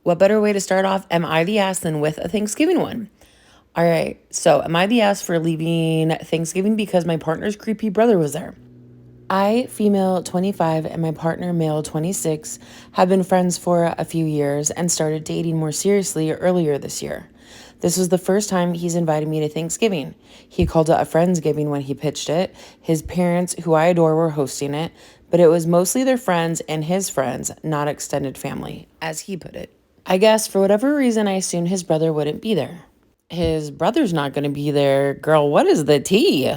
What better way to start off Am I the Ass than with a Thanksgiving one? All right, so am I the ass for leaving Thanksgiving because my partner's creepy brother was there? I, female 25, and my partner, male 26, have been friends for a few years and started dating more seriously earlier this year. This was the first time he's invited me to Thanksgiving. He called it a Friendsgiving when he pitched it. His parents, who I adore, were hosting it, but it was mostly their friends and his friends, not extended family, as he put it. I guess for whatever reason, I assumed his brother wouldn't be there. His brother's not going to be there. Girl, what is the tea?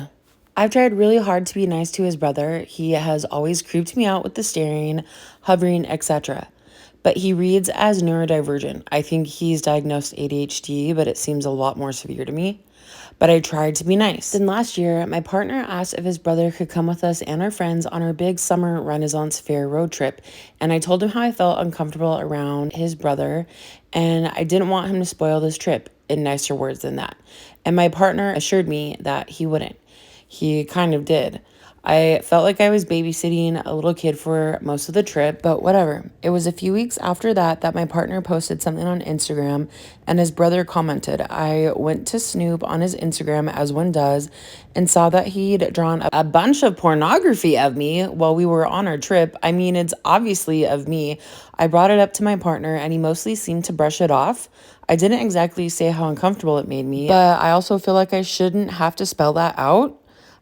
I've tried really hard to be nice to his brother. He has always creeped me out with the staring, hovering, etc. But he reads as neurodivergent. I think he's diagnosed ADHD, but it seems a lot more severe to me. But I tried to be nice. Then last year, my partner asked if his brother could come with us and our friends on our big summer Renaissance Fair road trip. And I told him how I felt uncomfortable around his brother, and I didn't want him to spoil this trip in nicer words than that. And my partner assured me that he wouldn't. He kind of did. I felt like I was babysitting a little kid for most of the trip, but whatever. It was a few weeks after that my partner posted something on Instagram and his brother commented. I went to snoop on his Instagram as one does and saw that he'd drawn a bunch of pornography of me while we were on our trip. I mean, it's obviously of me. I brought it up to my partner and he mostly seemed to brush it off. I didn't exactly say how uncomfortable it made me, but I also feel like I shouldn't have to spell that out.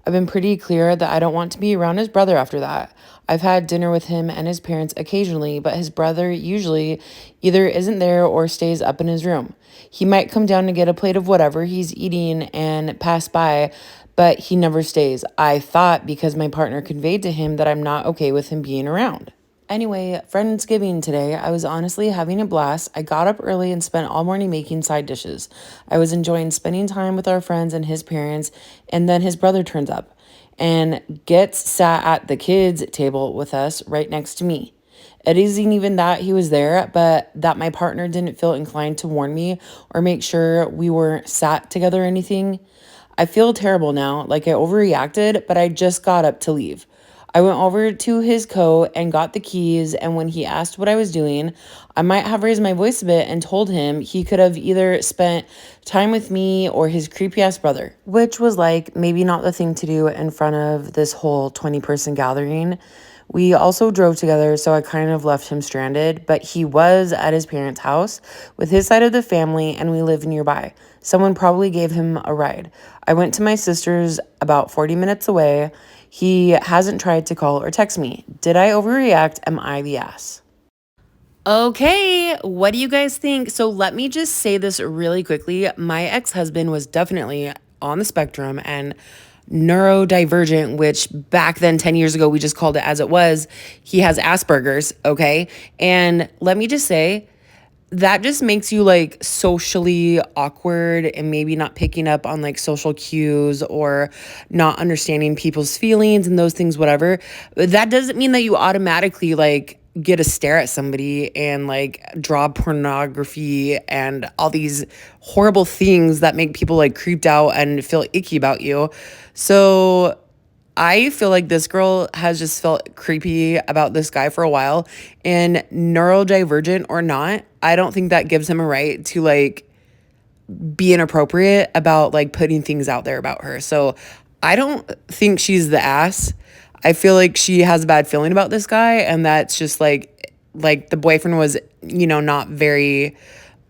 I've been pretty clear that I don't want to be around his brother after that. I've had dinner with him and his parents occasionally, but his brother usually either isn't there or stays up in his room. He might come down to get a plate of whatever he's eating and pass by, but he never stays. I thought because my partner conveyed to him that I'm not okay with him being around. Anyway, Friendsgiving today, I was honestly having a blast. I got up early and spent all morning making side dishes. I was enjoying spending time with our friends and his parents, and then his brother turns up and gets sat at the kids' table with us right next to me. It isn't even that he was there, but that my partner didn't feel inclined to warn me or make sure we weren't sat together or anything. I feel terrible now, like I overreacted, but I just got up to leave. I went over to his coat and got the keys, and when he asked what I was doing, I might have raised my voice a bit and told him he could have either spent time with me or his creepy ass brother, which was like maybe not the thing to do in front of this whole 20-person gathering. We also drove together, so I kind of left him stranded, but he was at his parents' house with his side of the family, and we live nearby. Someone probably gave him a ride. I went to my sister's about 40 minutes away. He hasn't tried to call or text me. Did I overreact? Am I the ass? Okay, what do you guys think? So let me just say this really quickly. My ex-husband was definitely on the spectrum and neurodivergent, which back then 10 years ago we just called it as it was. He has Asperger's, okay? And let me just say that just makes you like socially awkward and maybe not picking up on like social cues or not understanding people's feelings and those things, whatever. That doesn't mean that you automatically like get to stare at somebody and like draw pornography and all these horrible things that make people like creeped out and feel icky about you. So I feel like this girl has just felt creepy about this guy for a while, and neurodivergent or not, I don't think that gives him a right to like be inappropriate about like putting things out there about her. So I don't think she's the ass. I feel like she has a bad feeling about this guy, and that's just like the boyfriend was, not very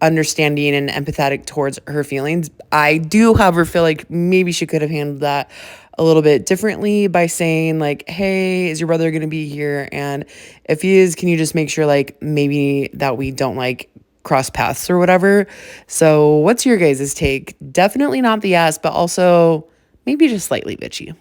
understanding and empathetic towards her feelings. I do, however, feel like maybe she could have handled that a little bit differently by saying like, hey, is your brother going to be here? And if he is, can you just make sure like maybe that we don't like cross paths or whatever? So what's your guys' take? Definitely not the ass, but also maybe just slightly bitchy.